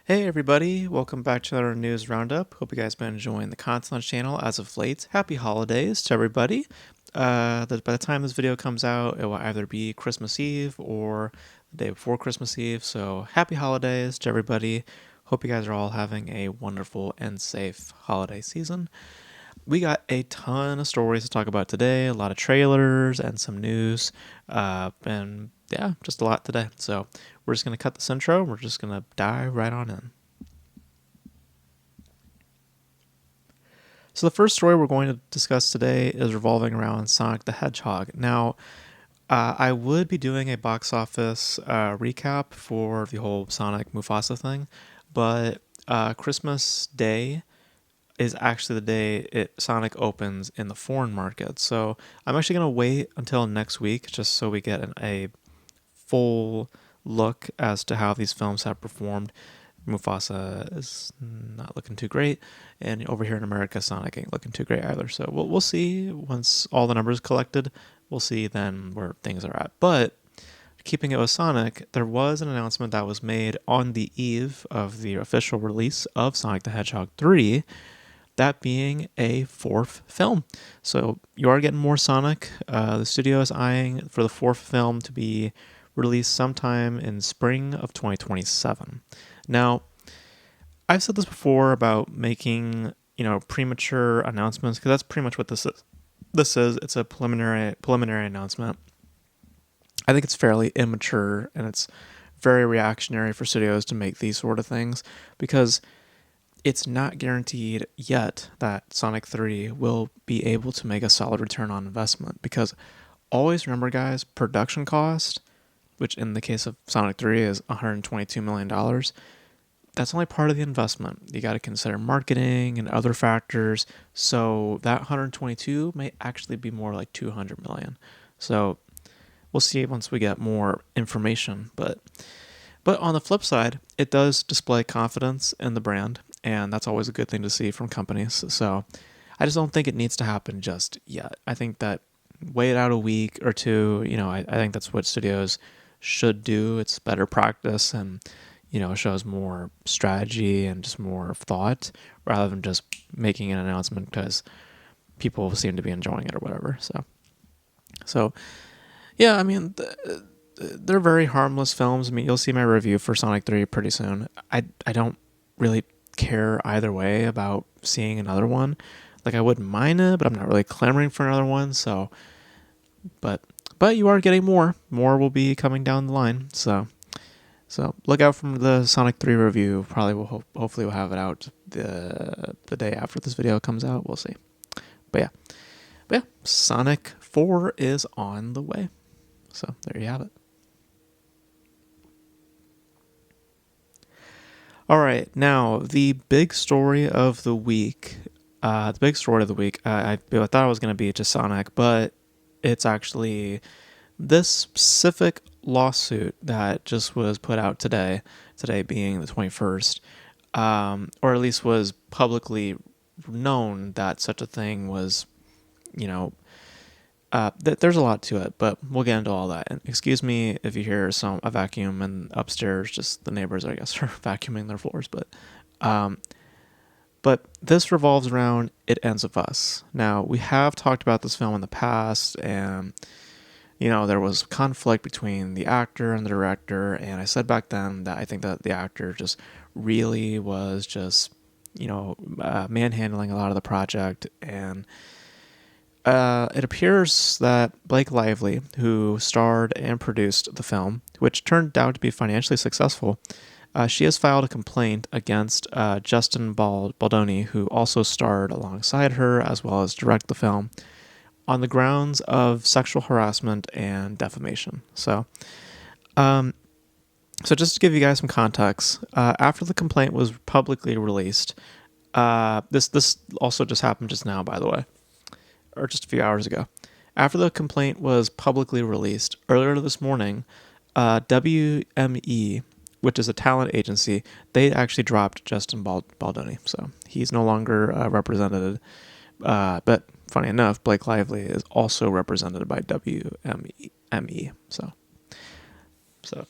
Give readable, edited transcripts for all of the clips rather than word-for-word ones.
Hey everybody, welcome back to another news roundup. Hope you guys been enjoying the content on the channel as of late. Happy holidays to everybody. By the time this video comes out, it will either be Christmas Eve or the day before Christmas Eve. So happy holidays to everybody. Hope you guys are all having a wonderful and safe holiday season. We got a ton of stories to talk about today, a lot of trailers and some news, and yeah, just a lot today. So we're just going to cut this intro. We're just going to dive right on in. So the first story we're going to discuss today is revolving around Sonic the Hedgehog. Now, I would be doing a box office recap for the whole Sonic Mufasa thing, but Christmas Day is actually the day Sonic opens in the foreign market. So I'm actually going to wait until next week just so we get a full look as to how these films have performed. Mufasa is not looking too great, and over here in America, Sonic ain't looking too great either. So we'll see once all the numbers collected. We'll see then where things are at. But keeping it with Sonic, there was an announcement that was made on the eve of the official release of Sonic the Hedgehog 3, that being a fourth film. So you are getting more Sonic. The studio is eyeing for the fourth film to be released sometime in spring of 2027. Now, I've said this before about making, premature announcements, because that's pretty much what this is. It's a preliminary announcement. I think it's fairly immature and it's very reactionary for studios to make these sort of things, because it's not guaranteed yet that Sonic 3 will be able to make a solid return on investment. Because always remember, guys, production cost, which in the case of Sonic 3 is $122 million, that's only part of the investment. You got to consider marketing and other factors. So that 122 may actually be more like 200 million. So we'll see once we get more information. But on the flip side, it does display confidence in the brand, and that's always a good thing to see from companies. So I just don't think it needs to happen just yet. I think that wait out a week or two, I think that's what studios should do. It's better practice, and shows more strategy and just more thought rather than just making an announcement because people seem to be enjoying it or whatever. So yeah, I mean, they're very harmless films. I mean, you'll see my review for Sonic 3 pretty soon. I don't really care either way about seeing another one. Like, I wouldn't mind it, but I'm not really clamoring for another one. So, but you are getting more. More will be coming down the line. So look out for the Sonic 3 review. Probably hopefully we'll have it out the day after this video comes out. We'll see. But yeah, Sonic 4 is on the way. So there you have it. All right, now the big story of the week. I thought it was going to be just Sonic, but it's actually this specific lawsuit that just was put out today being the 21st, or at least was publicly known that such a thing was, there's a lot to it, but we'll get into all that. And excuse me if you hear a vacuum and upstairs, just the neighbors, I guess, are vacuuming their floors. But this revolves around It Ends With Us. Now, we have talked about this film in the past, and there was conflict between the actor and the director, and I said back then that I think that the actor just really was just, manhandling a lot of the project, and it appears that Blake Lively, who starred and produced the film, which turned out to be financially successful, she has filed a complaint against Justin Baldoni, who also starred alongside her as well as direct the film, on the grounds of sexual harassment and defamation. So just to give you guys some context, after the complaint was publicly released, this also just happened just now, by the way, or just a few hours ago. After the complaint was publicly released earlier this morning, WME, which is a talent agency, they actually dropped Justin Baldoni, so he's no longer represented. But funny enough, Blake Lively is also represented by WME. So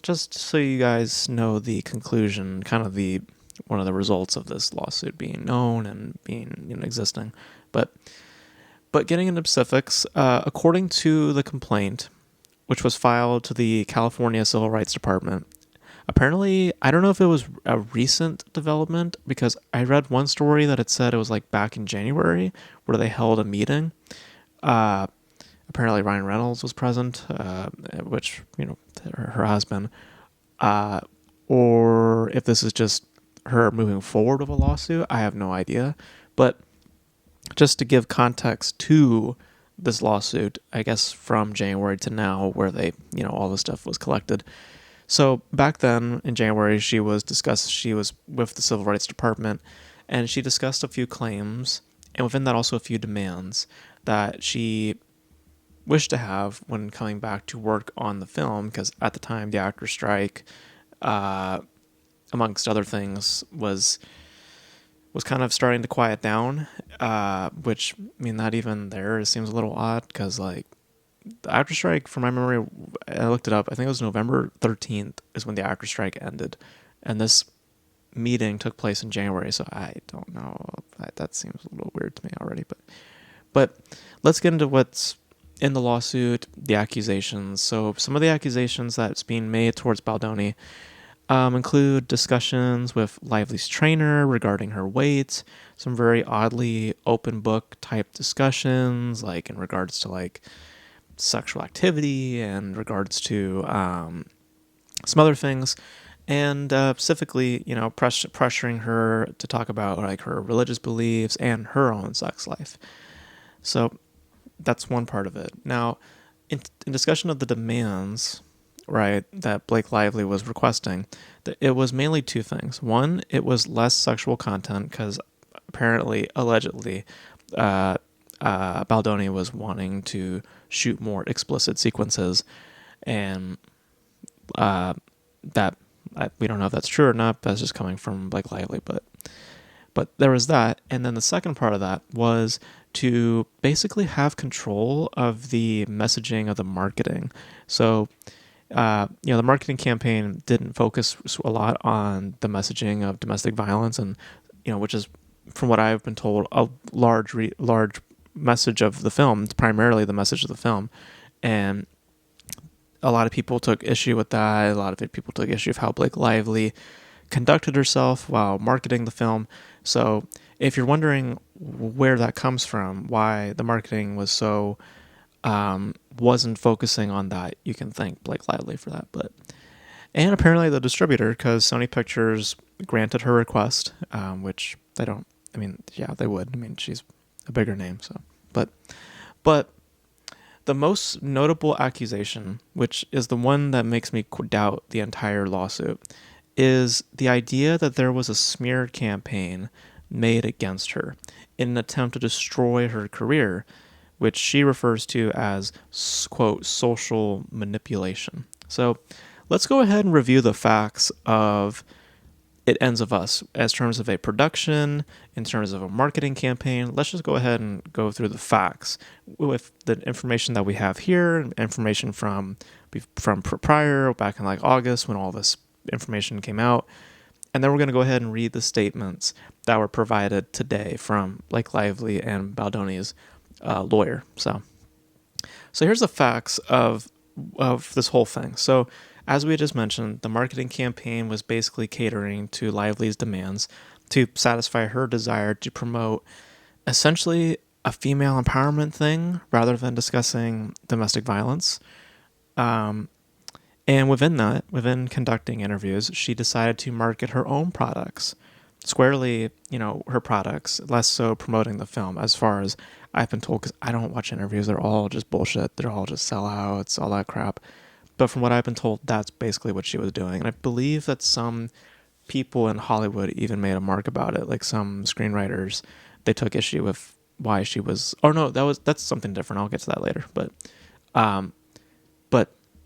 just so you guys know the conclusion, kind of the one of the results of this lawsuit being known and being existing. But getting into specifics, according to the complaint, which was filed to the California Civil Rights Department, apparently, I don't know if it was a recent development, because I read one story that it said it was like back in January where they held a meeting. Uh, Apparently Ryan Reynolds was present, which, her husband, uh, or if this is just her moving forward with a lawsuit, I have no idea. But just to give context to this lawsuit, I guess from January to now, where they, all this stuff was collected. So back then in January, she was with the Civil Rights Department, and she discussed a few claims, and within that also a few demands that she wished to have when coming back to work on the film, because at the time the actor strike, amongst other things, was kind of starting to quiet down, which, not even there, it seems a little odd, because like the actor strike, from my memory, I looked it up, I think it was November 13th is when the actor strike ended, and this meeting took place in January, so I don't know, that seems a little weird to me already, but let's get into what's in the lawsuit, the accusations. So some of the accusations that's being made towards Baldoni include discussions with Lively's trainer regarding her weight, some very oddly open book type discussions, like in regards to like sexual activity and regards to some other things, and specifically, pressuring her to talk about like her religious beliefs and her own sex life. So that's one part of it. Now, in discussion of the demands, right, that Blake Lively was requesting, it was mainly two things. One, it was less sexual content, because apparently, allegedly, Baldoni was wanting to shoot more explicit sequences, and that we don't know if that's true or not. That's just coming from Blake Lively, but there was that. And then the second part of that was to basically have control of the messaging of the marketing. So, the marketing campaign didn't focus a lot on the messaging of domestic violence, and, which is, from what I've been told, a large message of the film. It's primarily the message of the film. And a lot of people took issue with that. A lot of people took issue with how Blake Lively conducted herself while marketing the film. So if you're wondering where that comes from, why the marketing was so wasn't focusing on that, you can thank Blake Lively for that. And apparently the distributor, because Sony Pictures granted her request, which they don't. They would. She's a bigger name, so. But the most notable accusation, which is the one that makes me doubt the entire lawsuit, is the idea that there was a smear campaign made against her in an attempt to destroy her career, which she refers to as, quote, social manipulation. So let's go ahead and review the facts of It Ends of Us as terms of a production, in terms of a marketing campaign. Let's just go ahead and go through the facts with the information that we have here, information from prior, back in like August when all this information came out. And then we're going to go ahead and read the statements that were provided today from Blake Lively and Baldoni's lawyer. So here's the facts of this whole thing. So as we just mentioned, the marketing campaign was basically catering to Lively's demands to satisfy her desire to promote essentially a female empowerment thing rather than discussing domestic violence. And within conducting interviews, she decided to market her own products, squarely, her products, less so promoting the film, as far as I've been told, because I don't watch interviews. They're all just bullshit. They're all just sellouts, all that crap. But from what I've been told, that's basically what she was doing. And I believe that some people in Hollywood even made a mark about it. Like some screenwriters, they took issue with why she was, oh no, that's something different. I'll get to that later.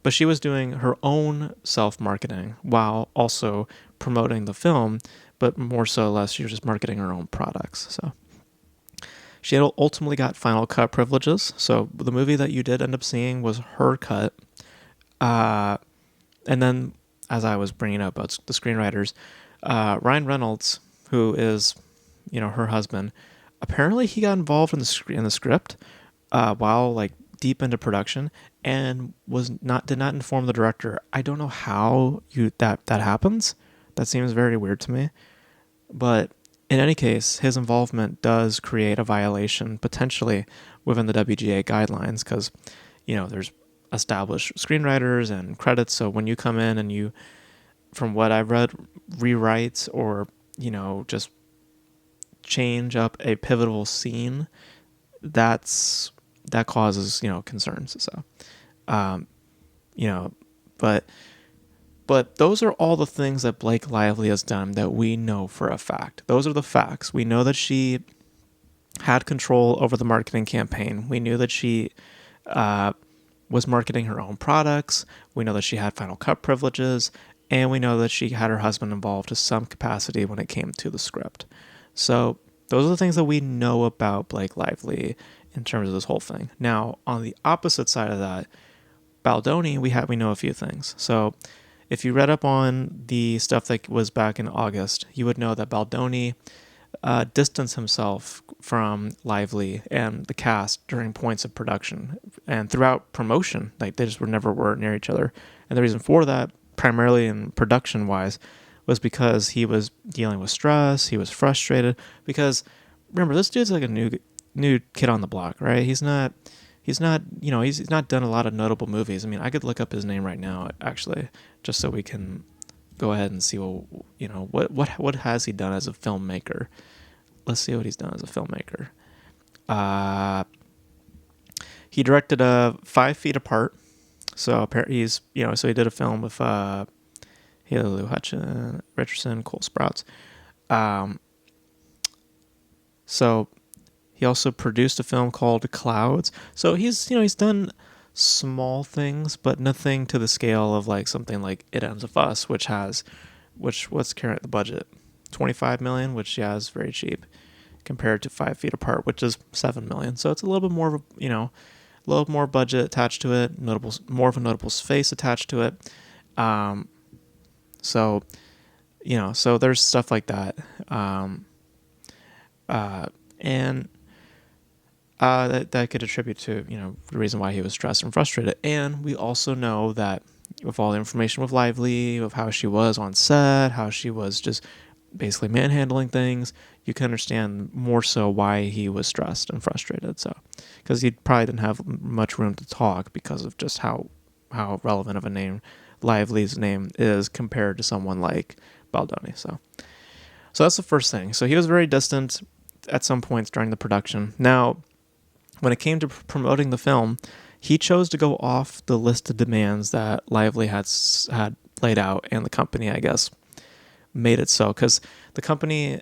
But she was doing her own self-marketing while also promoting the film, but more so or less, she was just marketing her own products. So she had ultimately got final cut privileges. So the movie that you did end up seeing was her cut. And then, as I was bringing up about the screenwriters, Ryan Reynolds, who is, her husband, apparently he got involved in the script while like deep into production and did not inform the director. I don't know how that happens. That seems very weird to me. But in any case, his involvement does create a violation potentially within the WGA guidelines because, there's established screenwriters and credits. So when you come in and you, from what I've read, rewrite or, just change up a pivotal scene, that causes, concerns. So, um, you know, but those are all the things that Blake Lively has done that we know for a fact. Those are the facts. We know that she had control over the marketing campaign. We knew that she was marketing her own products. We know that she had Final Cut privileges. And we know that she had her husband involved to some capacity when it came to the script. So those are the things that we know about Blake Lively in terms of this whole thing. Now, on the opposite side of that, Baldoni, we know a few things. So if you read up on the stuff that was back in August, you would know that Baldoni distanced himself from Lively and the cast during points of production and throughout promotion. Like they just were near each other. And the reason for that, primarily in production wise, was because he was dealing with stress. He was frustrated because remember, this dude's like a new kid on the block, right? He's not he's not done a lot of notable movies. I mean, I could look up his name right now actually, just so we can go ahead and see what has he done as a filmmaker. Let's see what he's done as a filmmaker. He directed 5 Feet Apart. So apparently so he did a film with Haley Lou Hutchinson, Richardson, Cole Sprouse. So he also produced a film called Clouds. So he's done small things, but nothing to the scale of like something like It Ends With Us, what's current the budget, $25 million, which is very cheap compared to 5 Feet Apart, which is $7 million. So it's a little bit more of a a little more budget attached to it, more of a notable face attached to it. So there's stuff like that. And that could attribute to, the reason why he was stressed and frustrated. And we also know that with all the information with Lively, of how she was on set, how she was just basically manhandling things, you can understand more so why he was stressed and frustrated. So, because he probably didn't have much room to talk because of just how relevant of a name Lively's name is compared to someone like Baldoni. So that's the first thing. So he was very distant at some points during the production. Now, when it came to promoting the film, he chose to go off the list of demands that Lively had laid out, and the company, I guess, made it so, because the company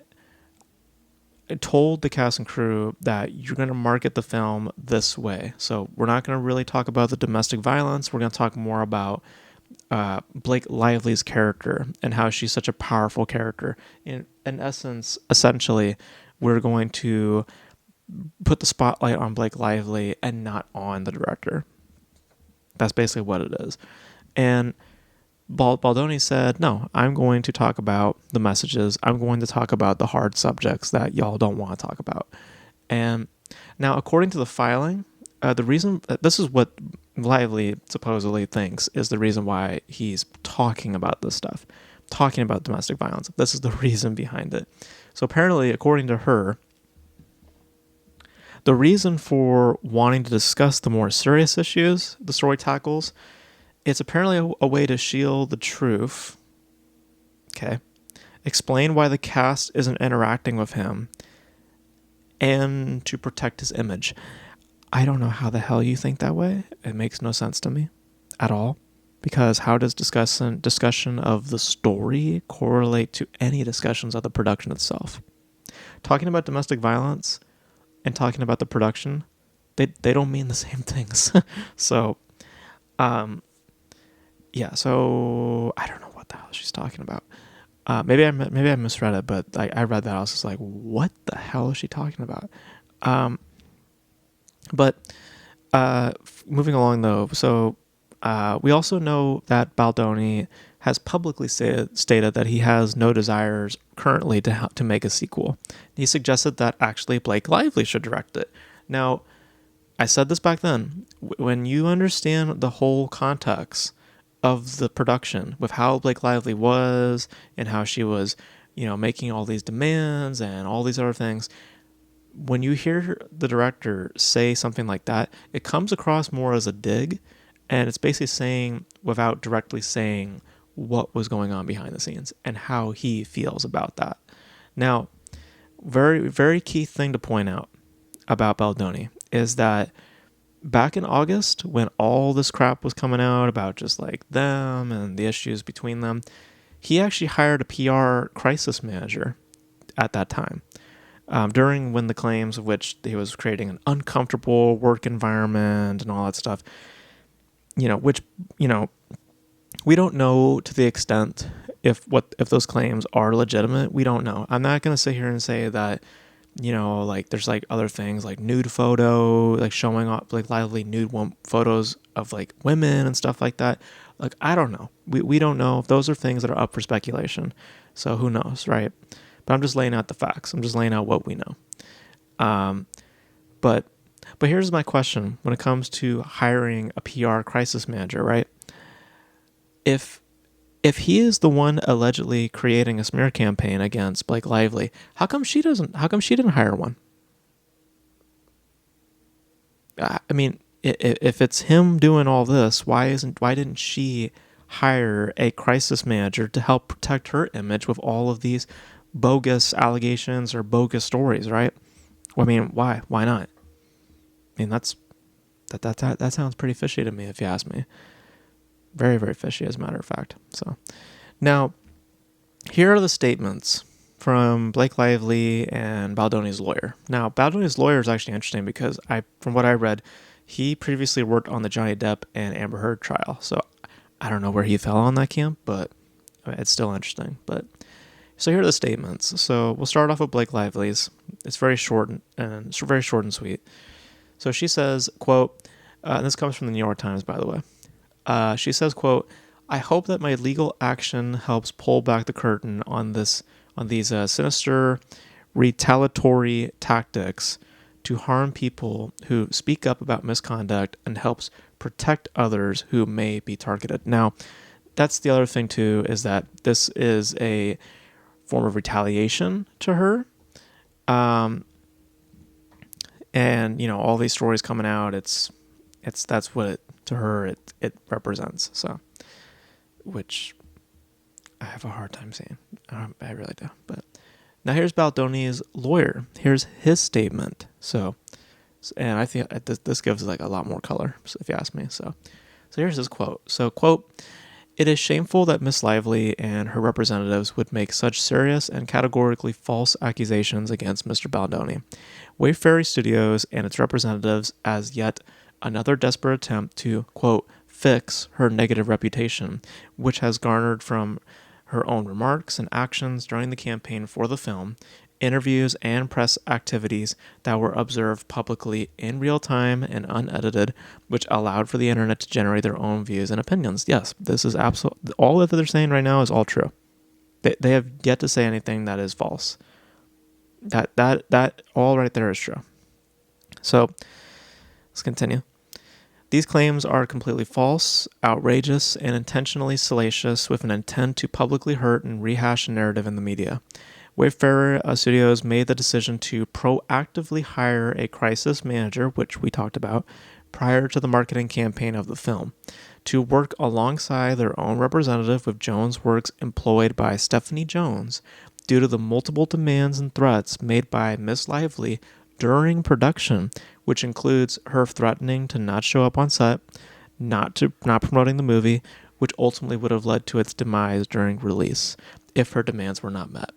told the cast and crew that you're going to market the film this way. So we're not going to really talk about the domestic violence. We're going to talk more about Blake Lively's character and how she's such a powerful character. In essence, essentially, we're going to put the spotlight on Blake Lively and not on the director. That's basically what it is. And Baldoni said, no, I'm going to talk about the messages. I'm going to talk about the hard subjects that y'all don't want to talk about. And now, according to the filing, the reason, this is what Lively supposedly thinks is the reason why he's talking about this stuff, talking about domestic violence. This is the reason behind it. So apparently, according to her, the reason for wanting to discuss the more serious issues the story tackles, it's apparently a way to shield the truth, okay, explain why the cast isn't interacting with him, and to protect his image. I don't know how the hell you think that way. It makes no sense to me at all, because how does discussion of the story correlate to any discussions of the production itself? Talking about domestic violence and talking about the production, they don't mean the same things. So, yeah, so I don't know what the hell she's talking about. Maybe I misread it, but I read that. I was just like, what the hell is she talking about? But moving along though, so we also know that Baldoni has publicly stated that he has no desires currently to make a sequel. He suggested that actually Blake Lively should direct it. Now, I said this back then. When you understand the whole context of the production with how Blake Lively was and how she was, making all these demands and all these other things, when you hear the director say something like that, it comes across more as a dig, and it's basically saying, without directly saying, what was going on behind the scenes and how he feels about that. Now, very, very key thing to point out about Baldoni is that back in August, when all this crap was coming out about just like them and the issues between them, he actually hired a PR crisis manager at that time. During when the claims of which he was creating an uncomfortable work environment and all that stuff, which we don't know to the extent if those claims are legitimate. We don't know. I'm not going to sit here and say that, like there's like other things like nude photo, like showing off like lively nude photos of like women and stuff like that. Like, I don't know. We don't know if those are things that are up for speculation. So who knows, right? But I'm just laying out the facts. I'm just laying out what we know. But here's my question when it comes to hiring a PR crisis manager, right? If he is the one allegedly creating a smear campaign against Blake Lively, how come she didn't hire one? I mean, if it's him doing all this, why didn't she hire a crisis manager to help protect her image with all of these bogus allegations or bogus stories, right? Well, I mean, why not? I mean, that sounds pretty fishy to me, if you ask me. Very, very fishy, as a matter of fact. So, now, here are the statements from Blake Lively and Baldoni's lawyer. Now, Baldoni's lawyer is actually interesting because from what I read, he previously worked on the Johnny Depp and Amber Heard trial. So, I don't know where he fell on that camp, but it's still interesting. So here are the statements. So we'll start off with Blake Lively's. It's very short and sweet. So she says, quote, and this comes from the New York Times, by the way. She says, quote, "I hope that my legal action helps pull back the curtain on these sinister retaliatory tactics to harm people who speak up about misconduct and helps protect others who may be targeted." Now, that's the other thing too, is that this is a form of retaliation to her. And all these stories coming out, that's what it represents. So, which I have a hard time seeing. I really do. But now here's Baldoni's lawyer. Here's his statement. So, and I think this gives like a lot more color, if you ask me. So here's his quote. So, quote, "It is shameful that Miss Lively and her representatives would make such serious and categorically false accusations against Mr. Baldoni. Wayfarer Studios and its representatives as yet another desperate attempt to, quote, fix her negative reputation, which has garnered from her own remarks and actions during the campaign for the film, interviews and press activities that were observed publicly in real time and unedited, which allowed for the internet to generate their own views and opinions." Yes, this is absolutely all that they're saying right now is all true. They have yet to say anything that is false. That all right there is true. So let's continue. "These claims are completely false, outrageous, and intentionally salacious with an intent to publicly hurt and rehash a narrative in the media. Wayfarer Studios made the decision to proactively hire a crisis manager, which we talked about, prior to the marketing campaign of the film, to work alongside their own representative with Jones Works employed by Stephanie Jones due to the multiple demands and threats made by Miss Lively during production, which includes her threatening to not show up on set, not promoting the movie, which ultimately would have led to its demise during release if her demands were not met.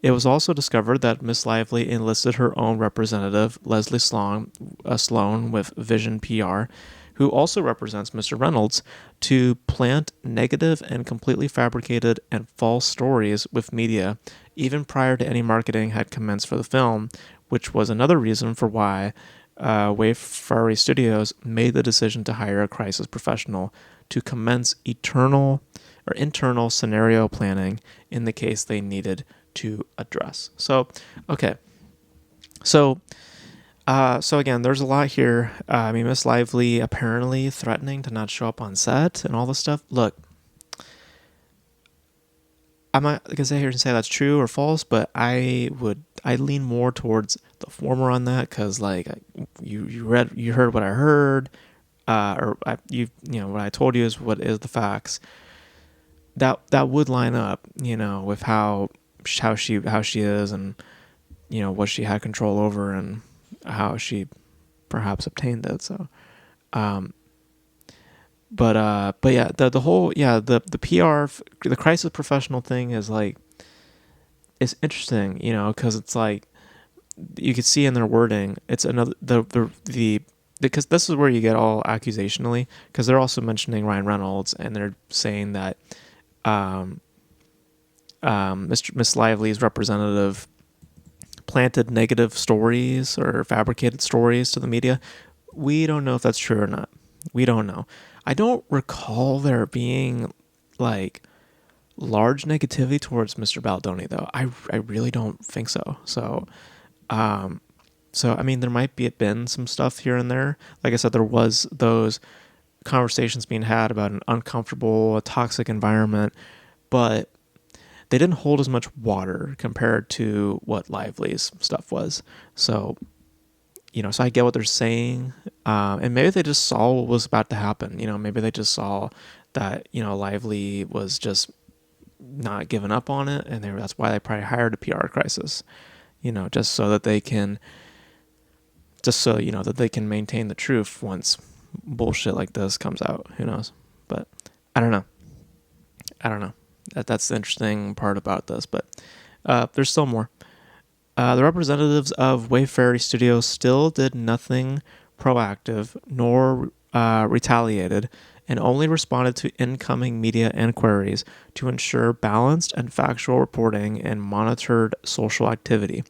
It was also discovered that Miss Lively enlisted her own representative, Leslie Sloan with Vision PR, who also represents Mr. Reynolds, to plant negative and completely fabricated and false stories with media, even prior to any marketing had commenced for the film, which was another reason for why Wayfari Studios made the decision to hire a crisis professional to commence internal scenario planning in the case they needed to address. So, okay. So again, there's a lot here. Miss Lively apparently threatening to not show up on set and all this stuff. Look, I'm not gonna sit here and say that's true or false, but I lean more towards the former on that, because like you heard what I heard, what I told you is what is the facts. That would line up, with how she is, and what she had control over, and how she perhaps obtained it. So, but yeah, the whole the PR, the crisis professional thing is like, it's interesting, because it's like you could see in their wording, it's another the because this is where you get all accusationally, because they're also mentioning Ryan Reynolds, and they're saying that Miss Lively's representative planted negative stories or fabricated stories to the media. We don't know if that's true or not. We don't know. I don't recall there being like large negativity towards Mr. Baldoni, though. I really don't think so. So there might be been some stuff here and there. Like I said, there was those conversations being had about an uncomfortable, a toxic environment, but they didn't hold as much water compared to what Lively's stuff was. So, so I get what they're saying. And maybe they just saw what was about to happen. Maybe they just saw that, Lively was just not giving up on it. And that's why they probably hired a PR crisis, just so that they can, that they can maintain the truth once bullshit like this comes out. Who knows? But I don't know. That's the interesting part about this, but there's still more. The representatives of Wayfari Studios still did nothing proactive nor retaliated, and only responded to incoming media inquiries to ensure balanced and factual reporting and monitored social activity.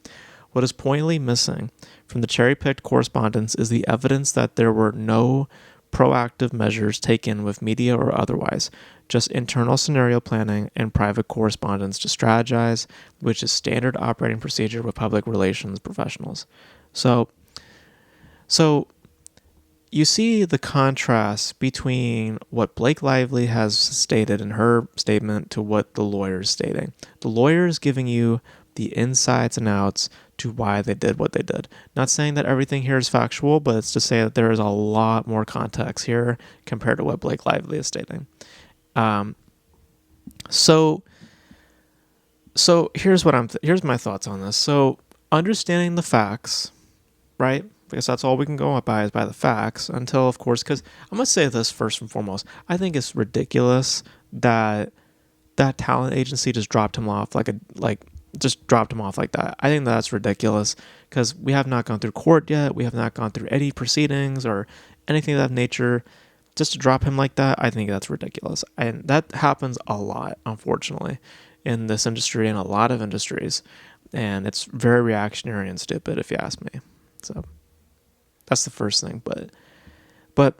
What is pointedly missing from the cherry-picked correspondence is the evidence that there were no proactive measures taken with media or otherwise, just internal scenario planning and private correspondence to strategize, which is standard operating procedure with public relations professionals. So you see the contrast between what Blake Lively has stated in her statement to what the lawyer is stating. The lawyer is giving you the insides and outs to why they did what they did. Not saying that everything here is factual, but it's to say that there is a lot more context here compared to what Blake Lively is stating. So here's here's my thoughts on this. So understanding the facts, right? Because that's all we can go by is by the facts, until, of course, because I'm going to say this first and foremost. I think it's ridiculous that that talent agency just dropped him off like that. I think that's ridiculous, because we have not gone through court yet. We have not gone through any proceedings or anything of that nature. Just to drop him like that, I think that's ridiculous. And that happens a lot, unfortunately, in this industry and a lot of industries. And it's very reactionary and stupid, if you ask me. So that's the first thing. But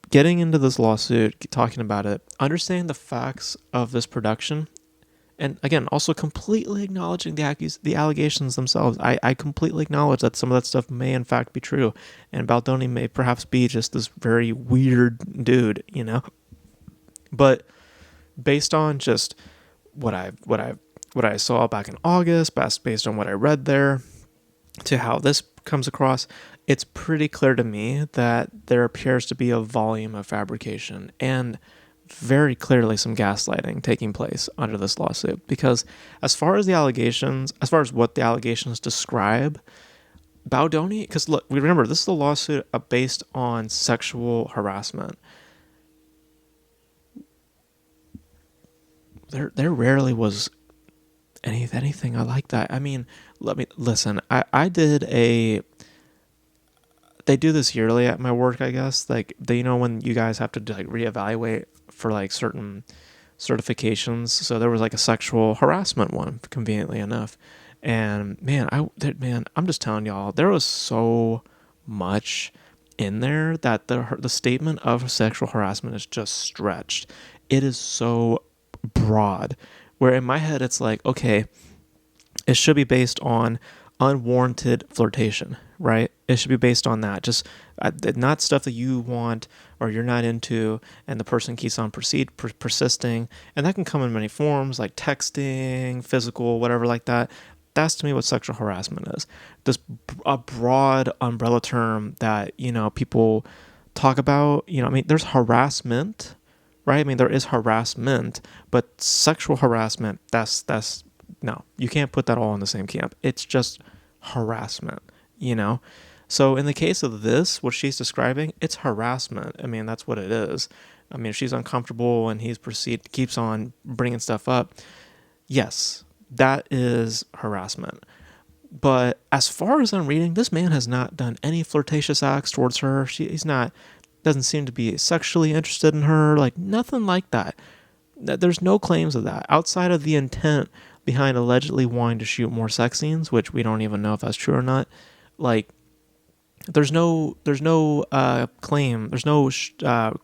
getting into this lawsuit, talking about it, understanding the facts of this production, and again, also completely acknowledging the allegations themselves. I completely acknowledge that some of that stuff may in fact be true, and Baldoni may perhaps be just this very weird dude, But based on just what I saw back in August, based on what I read there, to how this comes across, it's pretty clear to me that there appears to be a volume of fabrication and very clearly some gaslighting taking place under this lawsuit. Because as far as what the allegations describe, Baldoni, because look, we remember this is a lawsuit based on sexual harassment. There rarely was anything I like that. I mean, listen. I did they do this yearly at my work, I guess. Like, when you guys have to reevaluate for like certain certifications. So there was like a sexual harassment one, conveniently enough. And man, I'm just telling y'all, there was so much in there that the statement of sexual harassment is just stretched. It is so broad, where in my head it's like, okay, it should be based on unwarranted flirtation, right? It should be based on that. Just not stuff that you want or you're not into, and the person keeps on persisting. And that can come in many forms, like texting, physical, whatever like that. That's to me what sexual harassment is. This a broad umbrella term that, people talk about. I mean, there's harassment, right? I mean, there is harassment, but sexual harassment, that's no, you can't put that all in the same camp. It's just harassment, you know? So in the case of this, what she's describing, it's harassment. I mean, that's what it is. I mean, if she's uncomfortable and keeps on bringing stuff up, yes, that is harassment. But as far as I'm reading, this man has not done any flirtatious acts towards her. He's not, doesn't seem to be sexually interested in her, like nothing like that. There's no claims of that outside of the intent behind allegedly wanting to shoot more sex scenes, which we don't even know if that's true or not. Like, there's no claim, there's no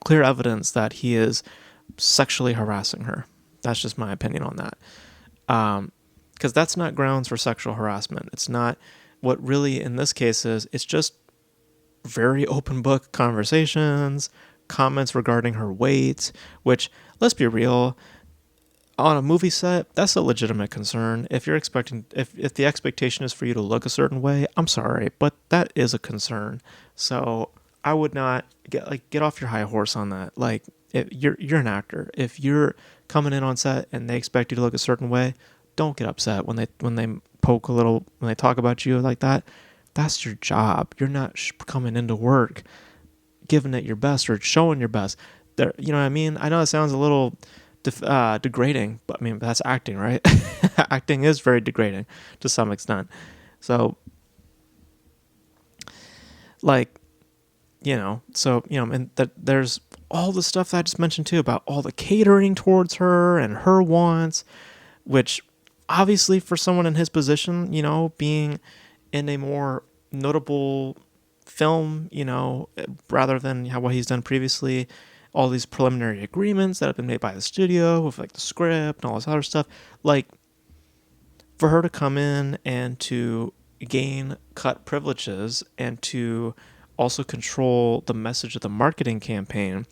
clear evidence that he is sexually harassing her. That's just my opinion on that. Because that's not grounds for sexual harassment. It's not. What really in this case is, it's just very open book conversations, comments regarding her weight, which, let's be real, on a movie set, that's a legitimate concern. If you're expecting, if the expectation is for you to look a certain way, I'm sorry, but that is a concern. So I would not get off your high horse on that. Like, if you're an actor. If you're coming in on set and they expect you to look a certain way, don't get upset when they poke a little, when they talk about you like that. That's your job. You're not coming into work giving it your best or showing your best. You know what I mean? I know it sounds a little degrading, but I mean, that's acting, right? Acting is very degrading to some extent. So, like, and there's all the stuff that I just mentioned too about all the catering towards her and her wants, which obviously for someone in his position, being in a more notable film, rather than what he's done previously, all these preliminary agreements that have been made by the studio with like the script and all this other stuff, like for her to come in and to gain cut privileges and to also control the message of the marketing campaign,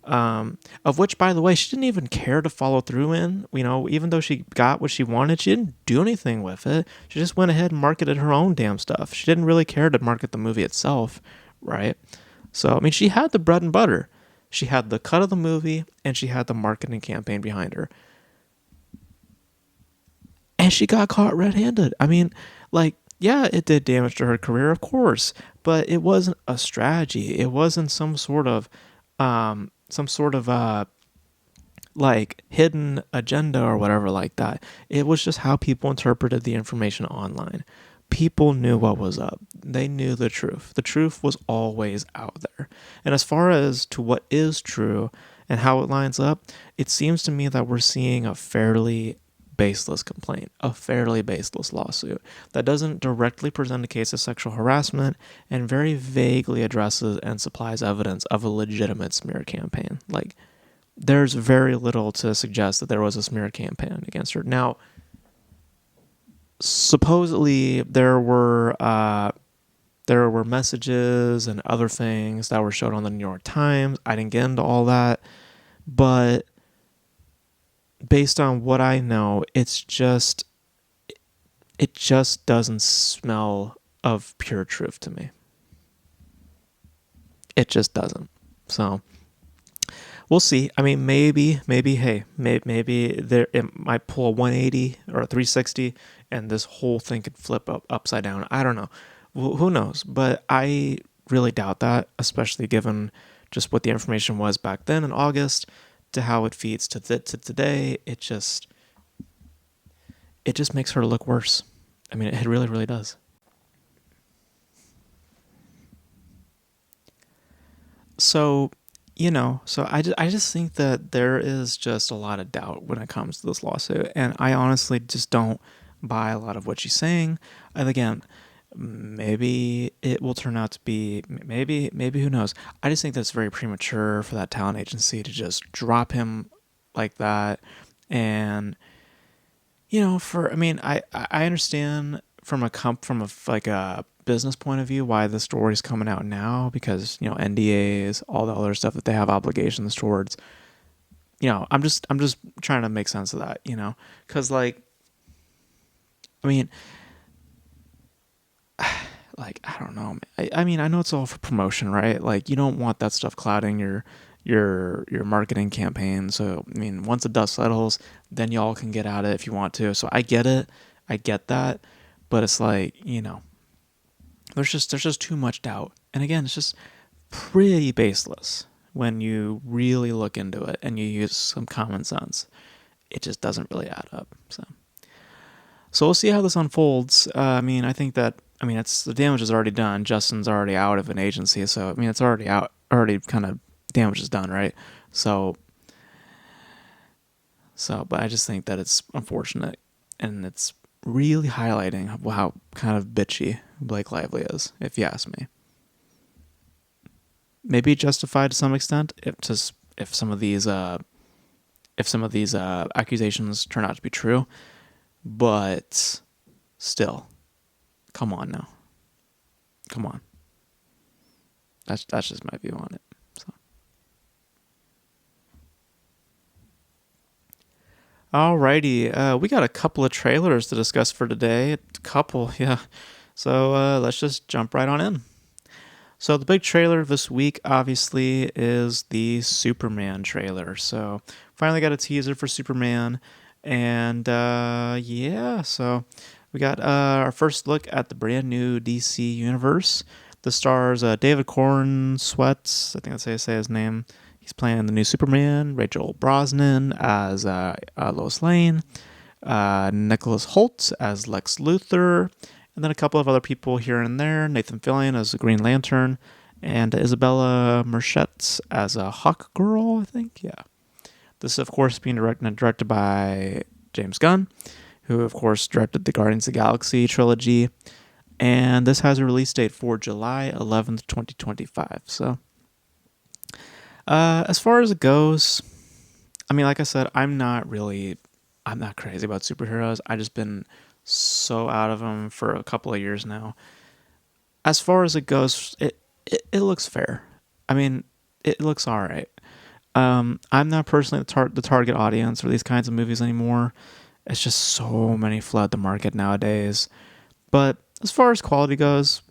of which, by the way, she didn't even care to follow through in. Even though she got what she wanted, she didn't do anything with it. She just went ahead and marketed her own damn stuff. She didn't really care to market the movie itself, right? So, I mean, she had the bread and butter. She had the cut of the movie, and she had the marketing campaign behind her. And she got caught red-handed. I mean, like, yeah, it did damage to her career, of course, but it wasn't a strategy. It wasn't some sort of like hidden agenda or whatever like that. It was just how people interpreted the information online. People knew what was up. They knew the truth. The truth was always out there. And as far as to what is true and how it lines up, it seems to me that we're seeing a fairly baseless complaint, a fairly baseless lawsuit that doesn't directly present a case of sexual harassment and very vaguely addresses and supplies evidence of a legitimate smear campaign. Like, there's very little to suggest that there was a smear campaign against her. Now, supposedly there were messages and other things that were showed on the New York Times. I didn't get into all that, but based on what I know, it just doesn't smell of pure truth to me. It just doesn't. So we'll see. I mean, maybe there it might pull a 180 or a 360, and this whole thing could flip upside down. I don't know. Who knows? But I really doubt that, especially given just what the information was back then in August to how it feeds to today. It just makes her look worse. I mean, it really, really does. So, I just think that there is just a lot of doubt when it comes to this lawsuit, and I honestly just don't buy a lot of what she's saying. And again, Maybe it will turn out to be, maybe who knows. I just think that's very premature for that talent agency to just drop him like that. And for, I mean, I understand from like a business point of view why the story's coming out now, because NDAs, all the other stuff that they have obligations towards. I'm just trying to make sense of that, because like, I mean, like, I don't know. I mean, I know it's all for promotion, right? Like, you don't want that stuff clouding your marketing campaign. So, I mean, once the dust settles, then y'all can get at it if you want to. So I get it. I get that. But it's like, there's just too much doubt. And again, it's just pretty baseless when you really look into it and you use some common sense. It just doesn't really add up. So we'll see how this unfolds. I mean, I think that, it's the damage is already done. Justin's already out of an agency, so I mean, it's already out, already kind of damage is done, right? So, but I just think that it's unfortunate, and it's really highlighting how kind of bitchy Blake Lively is, if you ask me. Maybe justified to some extent if some of these accusations turn out to be true, but still, come on now, come on. That's just my view on it. So, alrighty, we got a couple of trailers to discuss for today. A couple, yeah. So let's just jump right on in. So the big trailer this week, obviously, is the Superman trailer. So finally got a teaser for Superman, and yeah, so we got our first look at the brand new DC universe. The stars David Corn Sweats, I think that's how you say his name. He's playing the new Superman. Rachel Brosnan as Lois Lane. Nicholas Hoult as Lex Luthor. And then a couple of other people here and there. Nathan Fillion as the Green Lantern. And Isabella Merced as a Hawk Girl, I think. Yeah. This is, of course, being directed by James Gunn, who, of course, directed the Guardians of the Galaxy trilogy. And this has a release date for July 11th, 2025. So, as far as it goes, I mean, like I said, I'm not crazy about superheroes. I've just been so out of them for a couple of years now. As far as it goes, it looks fair. I mean, it looks all right. I'm not personally the target audience for these kinds of movies anymore. It's just so many flood the market nowadays. But as far as quality goes,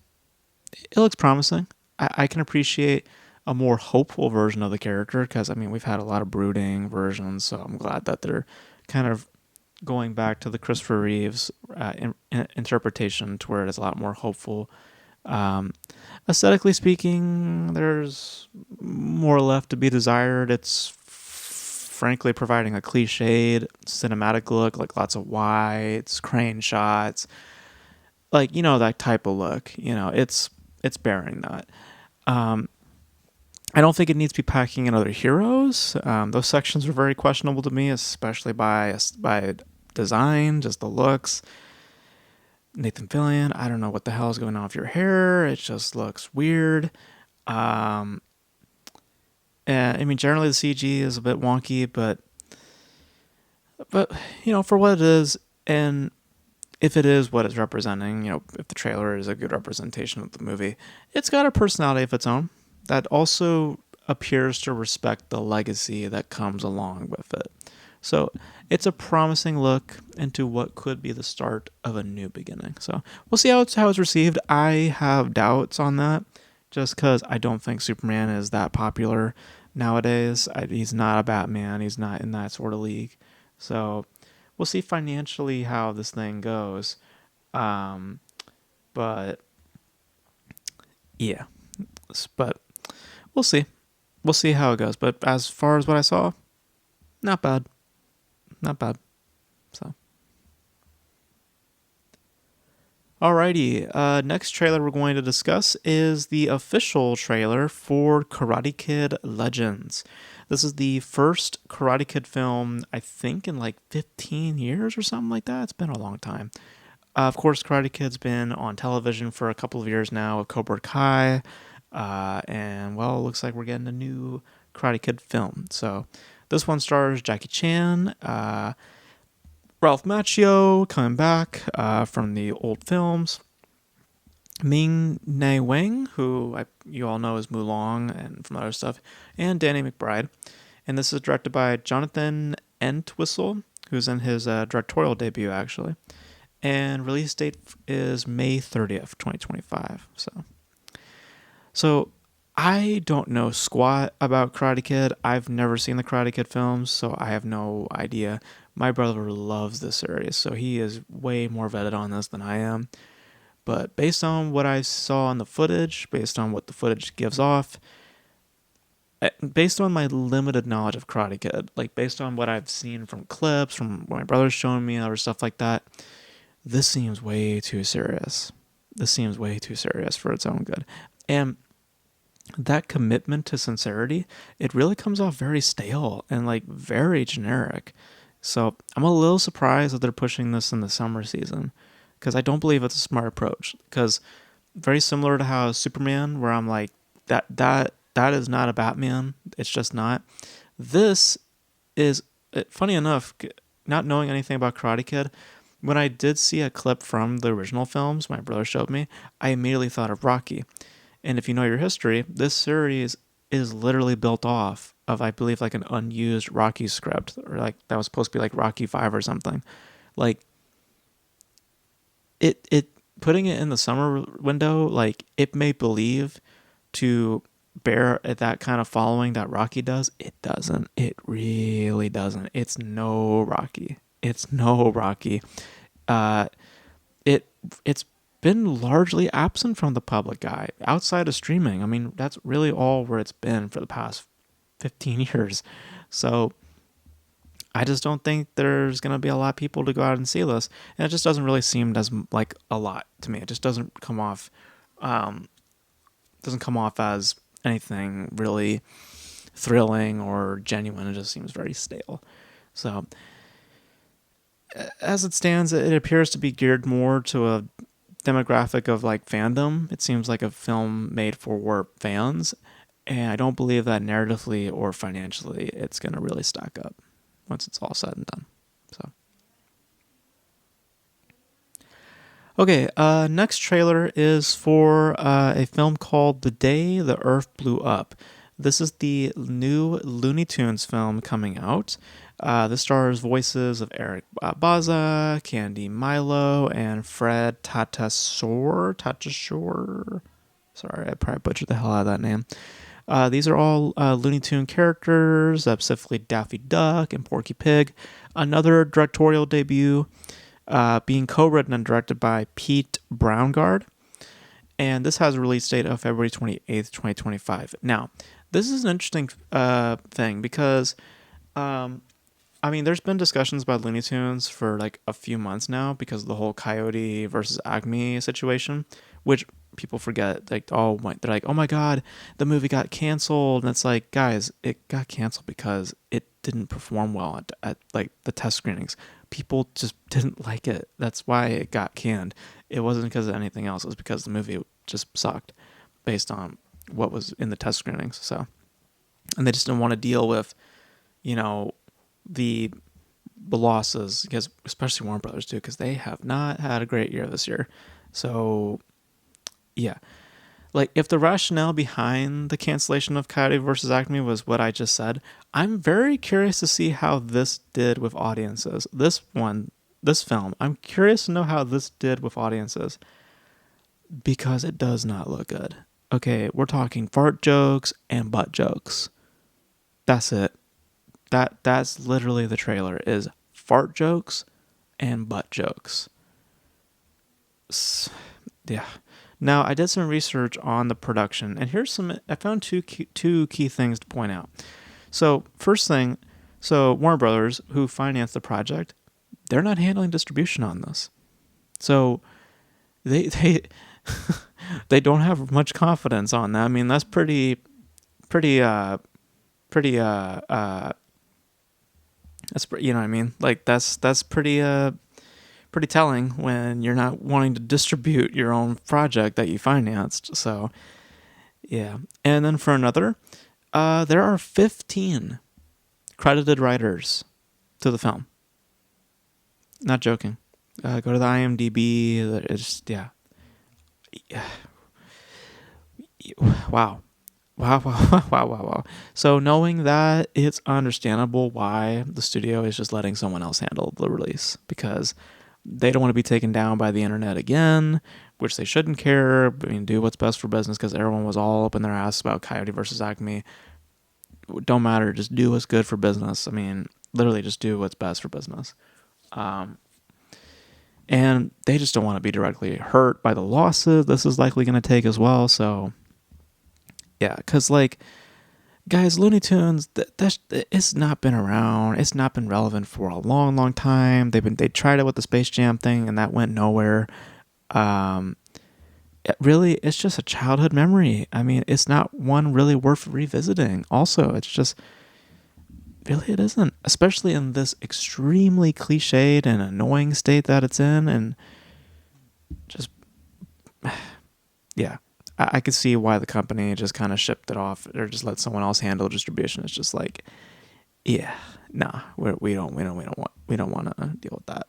it looks promising. I can appreciate a more hopeful version of the character, because, I mean, we've had a lot of brooding versions, so I'm glad that they're kind of going back to the Christopher Reeves interpretation to where it is a lot more hopeful. Aesthetically speaking, there's more left to be desired. It's frankly providing a cliched cinematic look, like lots of whites, crane shots, like, that type of look. It's bearing that. I don't think it needs to be packing in other heroes. Those sections were very questionable to me, especially by design, just the looks. Nathan Fillion, I don't know what the hell is going on with your hair. It just looks weird. And, I mean, generally the CG is a bit wonky, but for what it is, and if it is what it's representing, if the trailer is a good representation of the movie, it's got a personality of its own that also appears to respect the legacy that comes along with it. So it's a promising look into what could be the start of a new beginning. So we'll see how it's received. I have doubts on that, just because I don't think Superman is that popular nowadays. He's not a Batman. He's not in that sort of league. So we'll see financially how this thing goes. But yeah, but we'll see. We'll see how it goes. But as far as what I saw, not bad. Not bad. So, alrighty. Next trailer we're going to discuss is the official trailer for Karate Kid Legends. This is the first Karate Kid film, I think, in like 15 years or something like that. It's been a long time. Of course, Karate Kid's been on television for a couple of years now with Cobra Kai, and well, it looks like we're getting a new Karate Kid film. So this one stars Jackie Chan, Ralph Macchio coming back from the old films, Ming Na Wang, who you all know as Mulong and from other stuff, and Danny McBride. And this is directed by Jonathan Entwistle, who's in his directorial debut, actually. And release date is May 30th, 2025. So I don't know squat about Karate Kid. I've never seen the Karate Kid films, so I have no idea. My brother loves this series, so he is way more vetted on this than I am. But based on what I saw in the footage, based on what the footage gives off, based on my limited knowledge of Karate Kid, like based on what I've seen from clips, from what my brother's showing me, or stuff like that, this seems way too serious. This seems way too serious for its own good. And that commitment to sincerity, it really comes off very stale and like very generic. So I'm a little surprised that they're pushing this in the summer season because I don't believe it's a smart approach. Because very similar to how Superman, where I'm like, that is not a Batman. It's just not. This is funny enough. Not knowing anything about Karate Kid, when I did see a clip from the original films, my brother showed me, I immediately thought of Rocky. And if you know your history, this series is literally built off of, I believe, like an unused Rocky script, or like that was supposed to be like Rocky 5 or something. Like it putting it in the summer window, like it may believe to bear that kind of following that Rocky does. It doesn't. It really doesn't. It's no Rocky. It's no Rocky. Uh, it's been largely absent from the public eye outside of streaming. I mean, that's really all where it's been for the past 15 years. So I just don't think there's going to be a lot of people to go out and see this. And it just doesn't really seem as like a lot to me. It just doesn't come off as anything really thrilling or genuine. It just seems very stale. So as it stands, it appears to be geared more to a demographic of like fandom. It seems like a film made for fans, and I don't believe that narratively or financially it's going to really stack up once it's all said and done. So okay, next trailer is for a film called The Day the Earth Blew Up. This is the new Looney Tunes film coming out. This stars voices of Eric Baza, Candy Milo, and Fred Tatasciore. Sorry, I probably butchered the hell out of that name. These are all Looney Tune characters, specifically Daffy Duck and Porky Pig. Another directorial debut, being co-written and directed by Pete Brownguard. And this has a release date of February 28th, 2025. Now, this is an interesting thing because, I mean, there's been discussions about Looney Tunes for like a few months now because of the whole Coyote versus Acme situation, which people forget. Like, they're like, oh my God, the movie got canceled. And it's like, guys, it got canceled because it didn't perform well at like the test screenings. People just didn't like it. That's why it got canned. It wasn't because of anything else. It was because the movie just sucked based on what was in the test screenings. So, and they just didn't want to deal with, you know, the losses, because especially Warner Brothers too, because they have not had a great year this year. So yeah, like if the rationale behind the cancellation of Coyote versus Acme was what I just said, I'm very curious to see how this did with audiences. This film, I'm curious to know how this did with audiences because it does not look good. Okay, we're talking fart jokes and butt jokes. That's it. That's literally the trailer, is fart jokes and butt jokes. Yeah. Now, I did some research on the production, and I found two key things to point out. So, first thing, Warner Brothers, who financed the project, they're not handling distribution on this. So, they they don't have much confidence on that. I mean, that's pretty that's, you know what I mean? Like that's pretty pretty telling when you're not wanting to distribute your own project that you financed. So, yeah. And then for another, there are 15 credited writers to the film. Not joking. Go to the IMDb. It's, yeah. Wow. Wow, wow, wow, wow, wow. So knowing that, it's understandable why the studio is just letting someone else handle the release, because they don't want to be taken down by the internet again, which they shouldn't care. I mean, do what's best for business, because everyone was all up in their ass about Coyote versus Acme. Don't matter. Just do what's good for business. I mean, literally just do what's best for business. And they just don't want to be directly hurt by the losses this is likely going to take as well. So, yeah, because, like, guys, Looney Tunes, it's not been around. It's not been relevant for a long, long time. They tried it with the Space Jam thing, and that went nowhere. Really, it's just a childhood memory. I mean, it's not one really worth revisiting. Also, it's just, really, it isn't, especially in this extremely cliched and annoying state that it's in, and just, yeah. I could see why the company just kind of shipped it off or just let someone else handle distribution. It's just like, yeah, nah, we don't want to deal with that,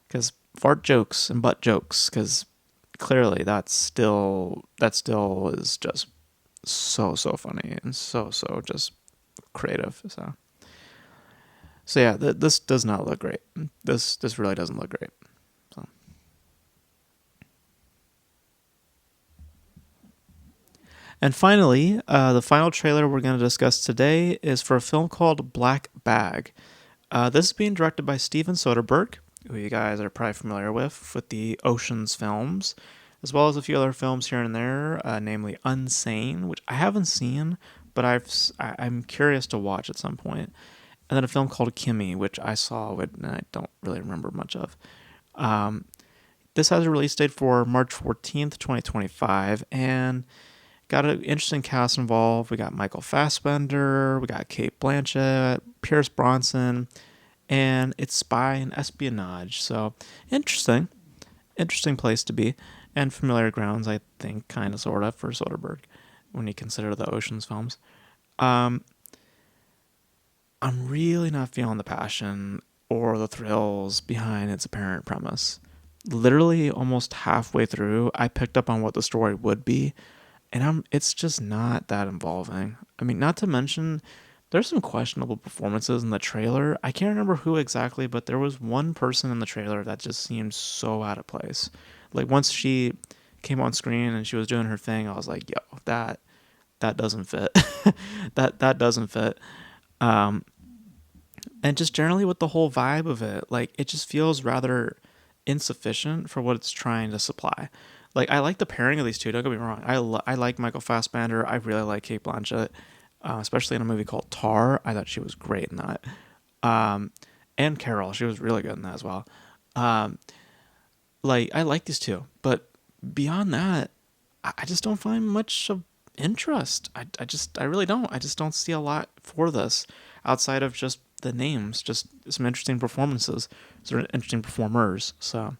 because fart jokes and butt jokes, because clearly that still is just so funny and so just creative. So yeah, this does not look great. This really doesn't look great. So. And finally, the final trailer we're going to discuss today is for a film called Black Bag. This is being directed by Steven Soderbergh, who you guys are probably familiar with the Ocean's films, as well as a few other films here and there, namely Unsane, which I haven't seen, but I'm curious to watch at some point. And then a film called Kimmy, which I saw, and I don't really remember much of. This has a release date for March 14th, 2025, and got an interesting cast involved. We got Michael Fassbender, we got Cate Blanchett, Pierce Bronson, and it's spy and espionage. So interesting place to be, and familiar grounds, I think, kind of, sort of, for Soderbergh when you consider the Ocean's films. I'm really not feeling the passion or the thrills behind its apparent premise. Literally almost halfway through, I picked up on what the story would be, and it's just not that involving. I mean, not to mention, there's some questionable performances in the trailer. I can't remember who exactly, but there was one person in the trailer that just seemed so out of place. Like, once she came on screen and she was doing her thing, I was like, yo, that doesn't fit. that doesn't fit. And just generally with the whole vibe of it, like, it just feels rather insufficient for what it's trying to supply. Like, I like the pairing of these two, don't get me wrong. I like Michael Fassbender. I really like Cate Blanchett, especially in a movie called Tar. I thought she was great in that. And Carol, she was really good in that as well. Like, I like these two, but beyond that, I just don't find much of interest. I really don't. I just don't see a lot for this outside of just the names, just some interesting performances, some interesting performers. So,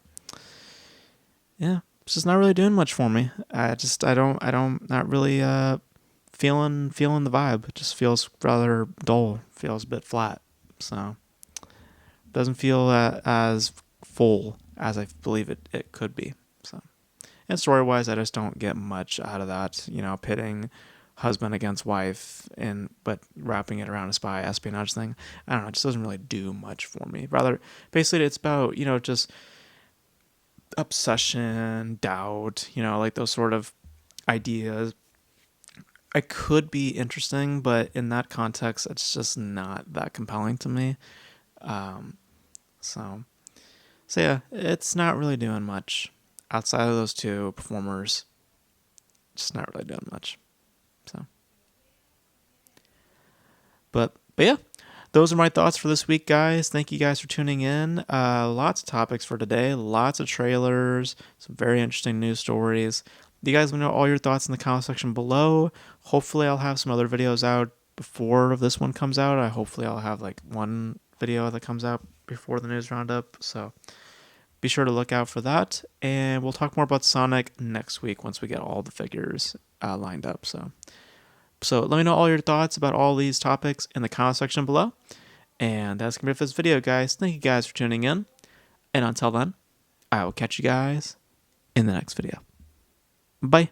yeah. It's just not really doing much for me. Not really feeling the vibe. It just feels rather dull. Feels a bit flat. So doesn't feel as full as I believe it could be. So, and story wise, I just don't get much out of that. You know, pitting husband against wife, but wrapping it around a spy espionage thing. I don't know. It just doesn't really do much for me. Rather, basically, it's about, just obsession, doubt, like those sort of ideas. I could be interesting, but in that context, it's just not that compelling to me. So yeah, it's not really doing much outside of those two performers. Just not really doing much. So, but yeah. Those are my thoughts for this week, guys. Thank you guys for tuning in. Lots of topics for today, lots of trailers, some very interesting news stories. You guys let me know all your thoughts in the comment section below. Hopefully I'll have some other videos out before this one comes out. Hopefully I'll have like one video that comes out before the news roundup. So be sure to look out for that. And we'll talk more about Sonic next week once we get all the figures lined up. So let me know all your thoughts about all these topics in the comment section below. And that's going to be it for this video, guys. Thank you guys for tuning in. And until then, I will catch you guys in the next video. Bye.